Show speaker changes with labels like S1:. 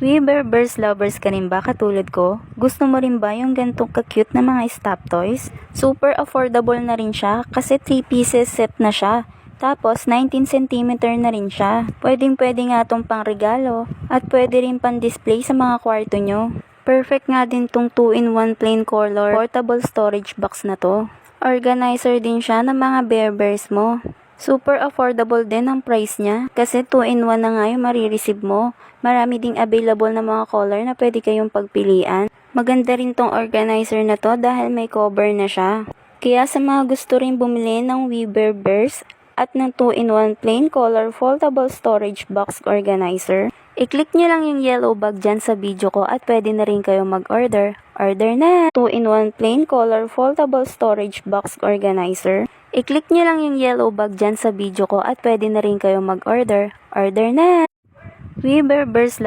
S1: Weververse lovers ka rin ba katulad ko? Gusto mo rin ba yung gantong ka-cute na mga stop toys? Super affordable na rin siya kasi 3 pieces set na siya. Tapos 19 cm na rin siya. Pwedeng-pwede nga tong pang regalo at pwede rin pang display sa mga kwarto nyo. Perfect nga din tong 2-in-1 plain color portable storage box na to. Organizer din siya ng mga Bear Bears mo. Super affordable din ang price niya kasi 2-in-1 na nga yung marireceive mo. Marami ding available na mga color na pwede kayong pagpilian. Maganda rin tong organizer na to dahil may cover na siya. Kaya sa mga gusto rin bumili ng Weververse at ng 2-in-1 plain color foldable storage box organizer, i-click nyo lang yung yellow bag dyan sa video ko at pwede na rin kayong mag-order. Order na! 2-in-1 plain color foldable storage box organizer. I-click nyo lang yung yellow bag dyan sa video ko at pwede na rin kayong mag-order. Order na! Weververse